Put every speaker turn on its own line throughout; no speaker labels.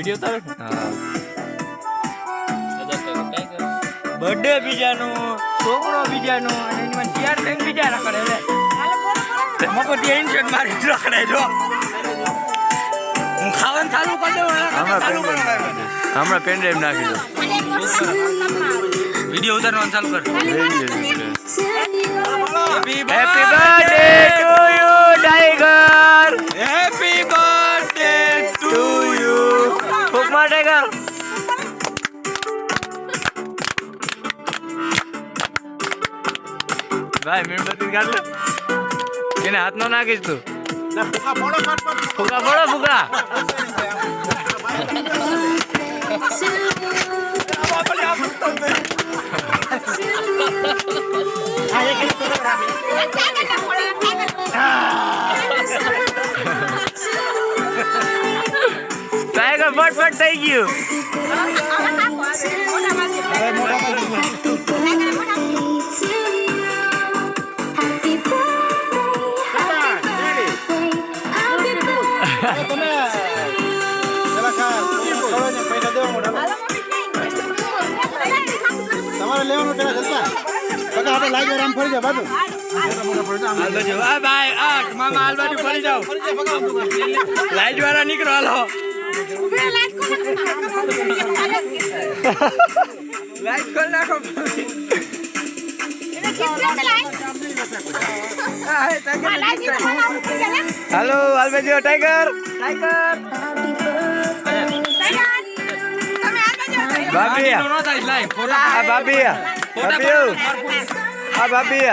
Video તારે
હા
birthday બીજાનો છોકરો બીજાનો અને એમાં ચાર ટાઈમ બીજા રખડે લે મફતી ઇન્શર્ટ મારી રખડે જો હું ખાવાનું ચાલુ કરી દઉં
હમણાં પેન ડ્રાઈવ નાખી દો
વિડિયો ઉતારવાનું ચાલુ કર
happy birthday to you tiger
happy birthday
to you ફૂકમાં ટાઈગર ભાઈ મીણબત્તી કાઢ લે એને હાથ નો નાખીશ તું ફૂકા ફોડો ફૂકા ટાઈગર ફટફટ થઈ ગયું
તમારે લેવાનું પેલા જલસા કાકા આપણે લાઈટ આરામ ફરી જા બાજુ
આલબાજુ આ ભાઈ આ મામા આલબાજુ ફરી જાવ લાઈટ વાળા નીકળો હાલો લાઈટ ખોલ નાખો
હાલો આલબાજુ ટાઈગર ભાભી ભાભી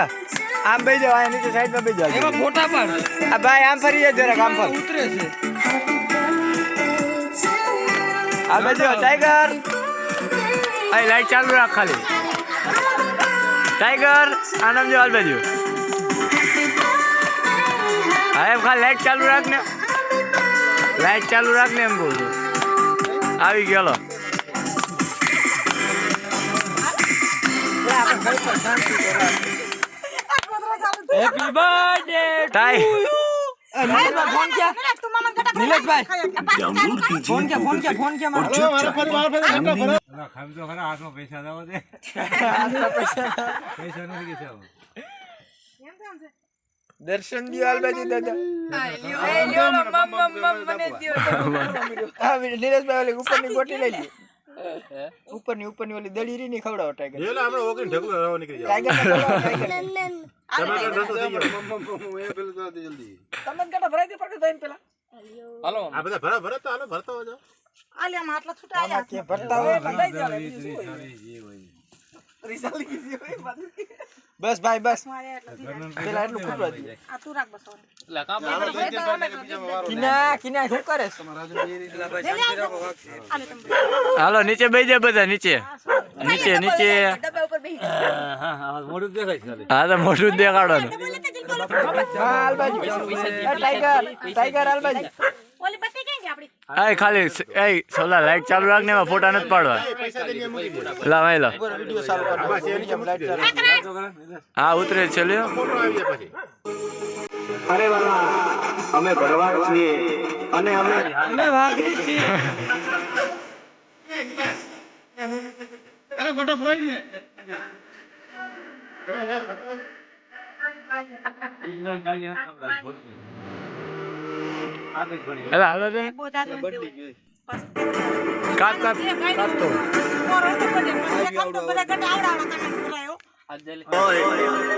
આમ બેસી જાઓ આ નીચે સાઈડમાં બેસી જાઓ
એમાં ફોટા પર
આ ભાઈ આમ ફરી જાય જરાક આમ ફર
ઉતરે છે
આ બાજુ ટાઈગર આ લાઈટ ચાલુ રાખ ખાલી ટાઈગર આનંદ જો આ બાજુ હા એમ ખાલી લાઈટ ચાલુ રાખ ને એમ કહું છું આવી ગયેલો
હેપી બર્થડે
ટાઈ
ફોન ક્યાં નીલેશભાઈ ફોન ક્યાં મારો
મારો ફરી
ખામતો ખરા હાથમાં પૈસા દાવો દે પૈસા નથી કે
દર્શન દિવાલ બાજુ દાદા નીરજભાઈ ઓલી ઉપરની ગોટી લઈ લે ઉપરની ઓલી દડી રી ની ખવડાવો ટાઈગર
એલા આપણે ઓકીને ઢગલો રવા નીકળી જાવ ટમાટર રસો થઈ ગયો એ પેલું તો જલ્દી
તમને કાટા ભરાઈ દે પર દઈને પેલા હાલો
આ બધા ભરા તો હાલો ભરતા હો જાવ
આલે આમ આટલા છૂટા આયા કે ભરતા હોય લઈ દે રિઝલ્ટ કીધી હોય
બસ ભાઈ બસ
પેલા એટલું ખૂટવા દે આ તું રાખ બસ એટલે કામ કિના શું કરે
હાલો નીચે બેસી જાય બધા નીચે
ડબ્બા ઉપર બેહી
હા મોઢું દેખાય છે
હા તો મોઢું જ દેખાડવાનું ટાઈગર હાલબાજી
ઓલી બત્તી ક્યાં ગઈ આપડી
આ ખાલી સોલા લાઈટ ચાલુ રાખ ને એમાં ફોટા નથી પાડવા
પૈસા દઈને મૂકી દે
લા ભાઈ લો
વિડિયો ચાલુ કર
હા ઉતરે છે લ્યો
ફોટો આવી જાય પછી
અરે વાલા અમે ભરવાડ છીએ અને અમે
વાઘરી છીએ અરે ફોટો ફોઈ દે
એલા હાલો દે કાપ તો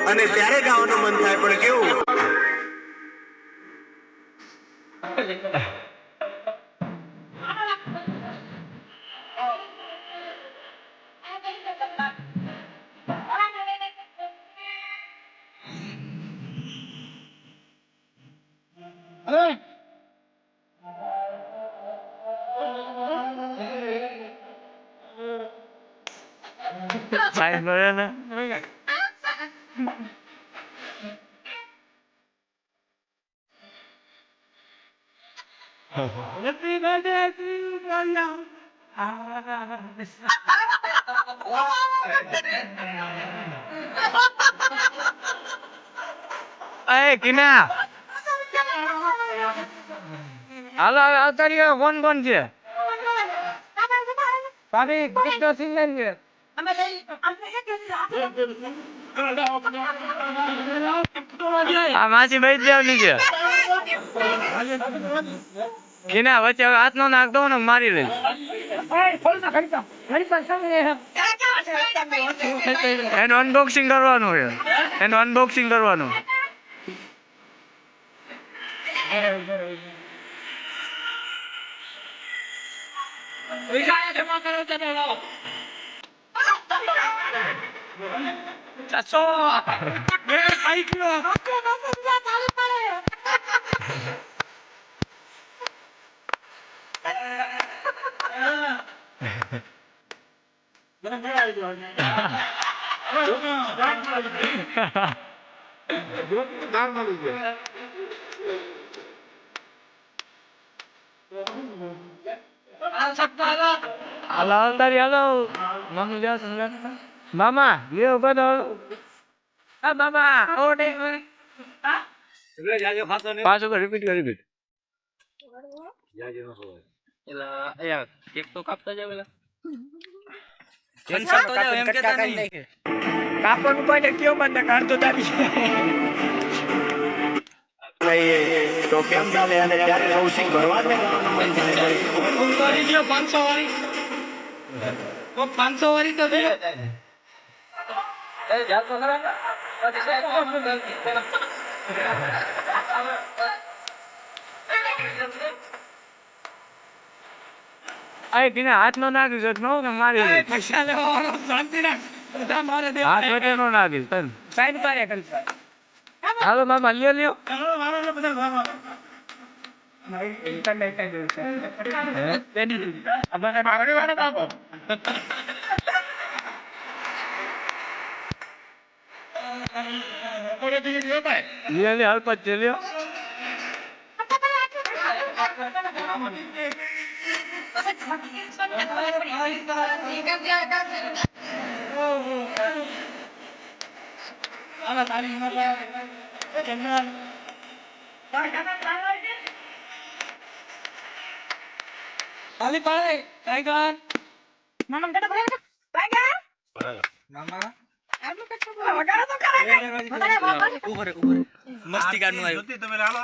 અને ત્યારે ગાવાનું મન થાય પણ કેવું
સાઈડ નો ને
Happy birthday to you,
Hey, Kina. હાલો હવે આવતા રહ્યો કોણ છે
ભાભી કૃષ્ણ સિંહ લઈ
આ માસી ભાઈ દેવની છે એના વચ્ચે હાથ નો નાખ દો ને મારી લે એનું અનબોક્સિંગ કરવાનું છે એનું અનબોક્સિંગ કરવાનું હાલો તારી હાલો મામા જા મામા લ્યો બધો આ મામા ઓડે પાછો રિપીટ
એલા યાર કેક તો કાપતા જાવ એલા કંસાતો જાવ એમ કેતા નહીં કાપવાનું પાડે કયો બંધ કાઢતો તારી
તો કેમ ચાલે અને ત્યારે કૌશિક ભરવા દે
કરી દો 500 વાળી તો 500 વાળી તો દે એ જાતો ખરા
આય કિને હાથ નો નાખી જો નો કે મારી
પૈસા લેવાનો શાંતિ રાખ બધા મારે દે
હાથ વચ્ચે નો નાખી તન
સાઈડ પાડે કરી
હાલો મામા લ્યો
મારો બધા મામા નહીં ઇન્ટરનેટ કઈ દે છે બેની અમારે માગણી વાળા કાપો ઓરે દી લ્યો ભાઈ
લ્યો હાલ પચ લ્યો
આલા તારી માતા કેમના તાલી પાડે ટાઈગર મામા કટા પડે ટાઈગર મામા આનું કચ્છો વગાડો તો કરે ઉપર મસ્તી કાનું આવ્યું જોતી તમે હાલો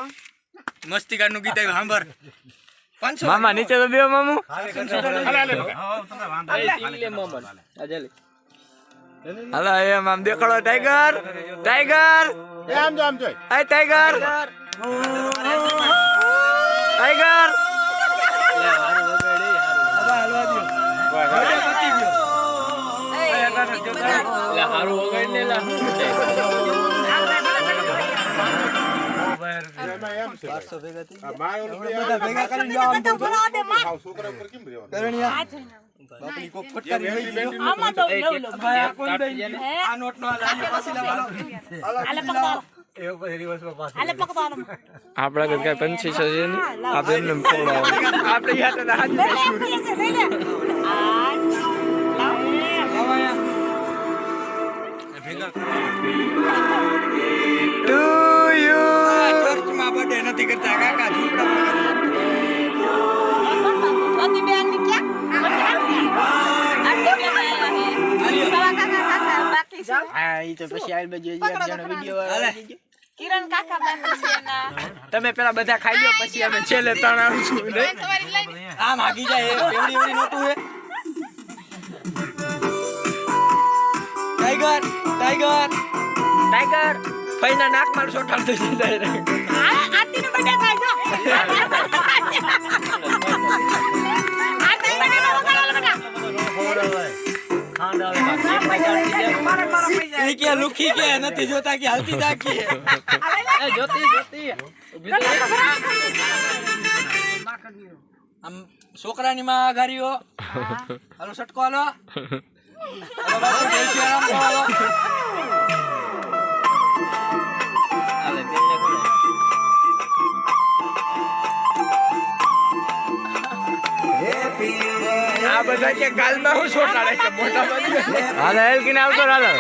મસ્તી કાનું ગીત આવ્યું સાંભળ 500
મામા નીચે તો બેહો મામુ
હાલે તમે વાંધો લે મામા આજા લે
હાલો એમ આમ દેખાડો ટાઈગર ટાઈગર
આમ જોઈ
એ ટાઈગર ટાઈગર
હારું વગાડી ને લા
છોકરા ઉપર કેમ રહેવાનું
આ નોટ નો લાગ્યો પછી લેવાનો
આપડા ઘર કઈ પંછી છે ને આપણે એમને ફોડો આપણે યાદ ટુ યુ
ચર્ચમાં બર્થડે નથી કરતા કાકા
કિરણ કાકા બાકી છે ના
તમે પેલા બધા ખાઈ લ્યો પછી અમે છેલ્લે ત્રણ આવશું આમ આગી જાય એવડી એવડી નોતું હે ટાઈગર ટાઈગર ટાઈગર ફઈના નાક માર સોટાડ દે ડાયરેક્ટ
આરતી નો બર્થડે થાય જો આરતી બર્થડે નો વગાડો બેટા
એ કે લુખી કે નથી જોતા કે હાલતી જાકી એ જોતી જોતી આમ છોકરાની માં ગારીઓ હાલો સટકો હાલો હાલો બાપુ જય શ્રી રામ હાલો હાલે બેને બોલો
આ બધા કે ગાલમાં હું છોટાડે કે મોટા બની હાલે હેલ કિને આવતો હાલો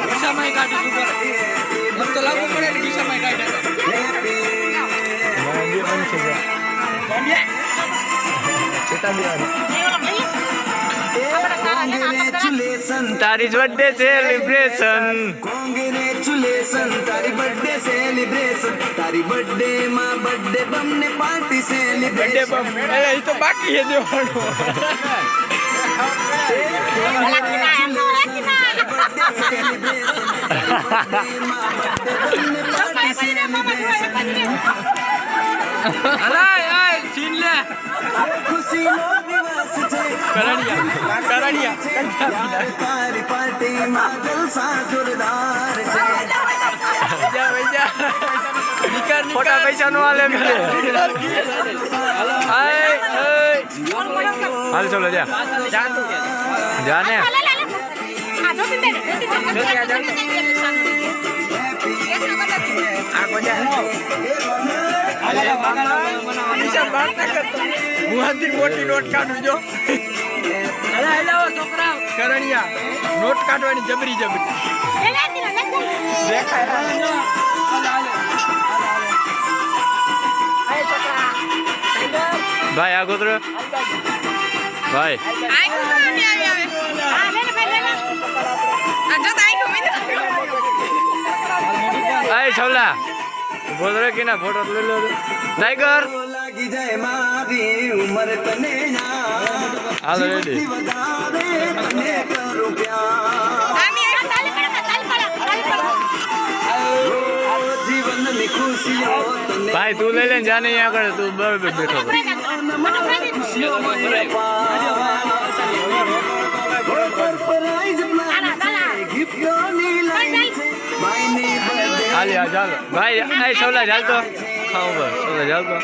દિશામાં કાઢી ઉપર મત તો લાગુ પડે ને દિશામાં કાઢે
મંદિર પણ છે તારી બર્થડે સેલિબ્રેશન
કોંગ્રેચ્યુલેશન તારી બર્થડે સેલિબ્રેશન તારી બર્થડે માં બર્થડે બમ ને પાર્ટી સેલિબ્રેશન
એ તો બાકી છે દેવાનું છીન લે
ખુશી નો દિવસ છે
કરણિયા
તારી પાર્ટી માં જલસા જોરદાર છે
ખોટા પૈસા નો હાલે મિલે હાલ ચલો જા જાને મોટી નોટ કાઢું જો છોકરા કરણિયા નોટ કાઢવાની જબરી ભાઈ આગોતરો ભાઈ આય છોલા બોલરે કે ના ફોટો લઈ લો ટાઈગર
લાગી જાય મારી ઉંમર તને ના
હાલો રેડી
વધારે તને કરું પ્યાર જીવનની ખુશીઓ તને
ભાઈ તું લઈ લે ને જાને અહીંયા આગળ તું બરાબર બેઠો હાલ ચાલો ભાઈ આ સોલા ચાલતો ખાવ બસ સોલા ચાલતો